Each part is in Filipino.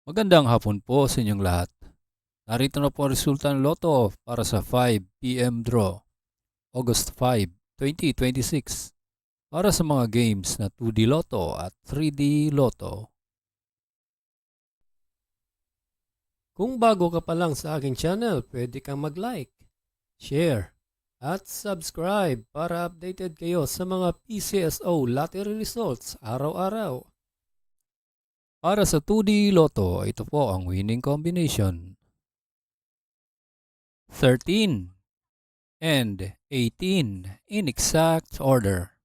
Magandang hapon po sa inyong lahat. Narito na po ang resulta ng Lotto para sa 5 PM draw, August 5, 2026. Para sa mga games na 2D Lotto at 3D Lotto. Kung bago ka pa lang sa aking channel, pwede kang mag-like, share, at subscribe para updated kayo sa mga PCSO lottery results araw-araw. Para sa 2D Lotto, ito po ang winning combination. 13 and 18 in exact order.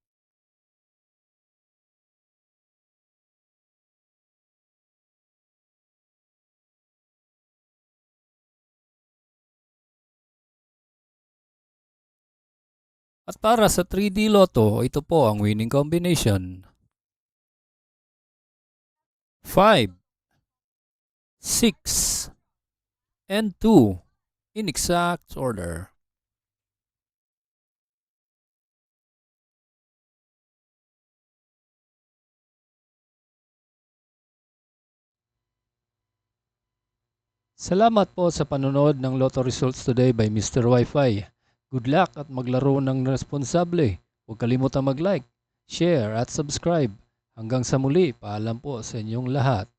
At para sa 3D Lotto, ito po ang winning combination. 5, 6, and 2 in exact order. Salamat po sa panonood ng Lotto Results Today by Mr. Wi-Fi. Good luck at maglaro ng responsable. Huwag kalimutang mag-like, share at subscribe. Hanggang sa muli, paalam po sa inyong lahat.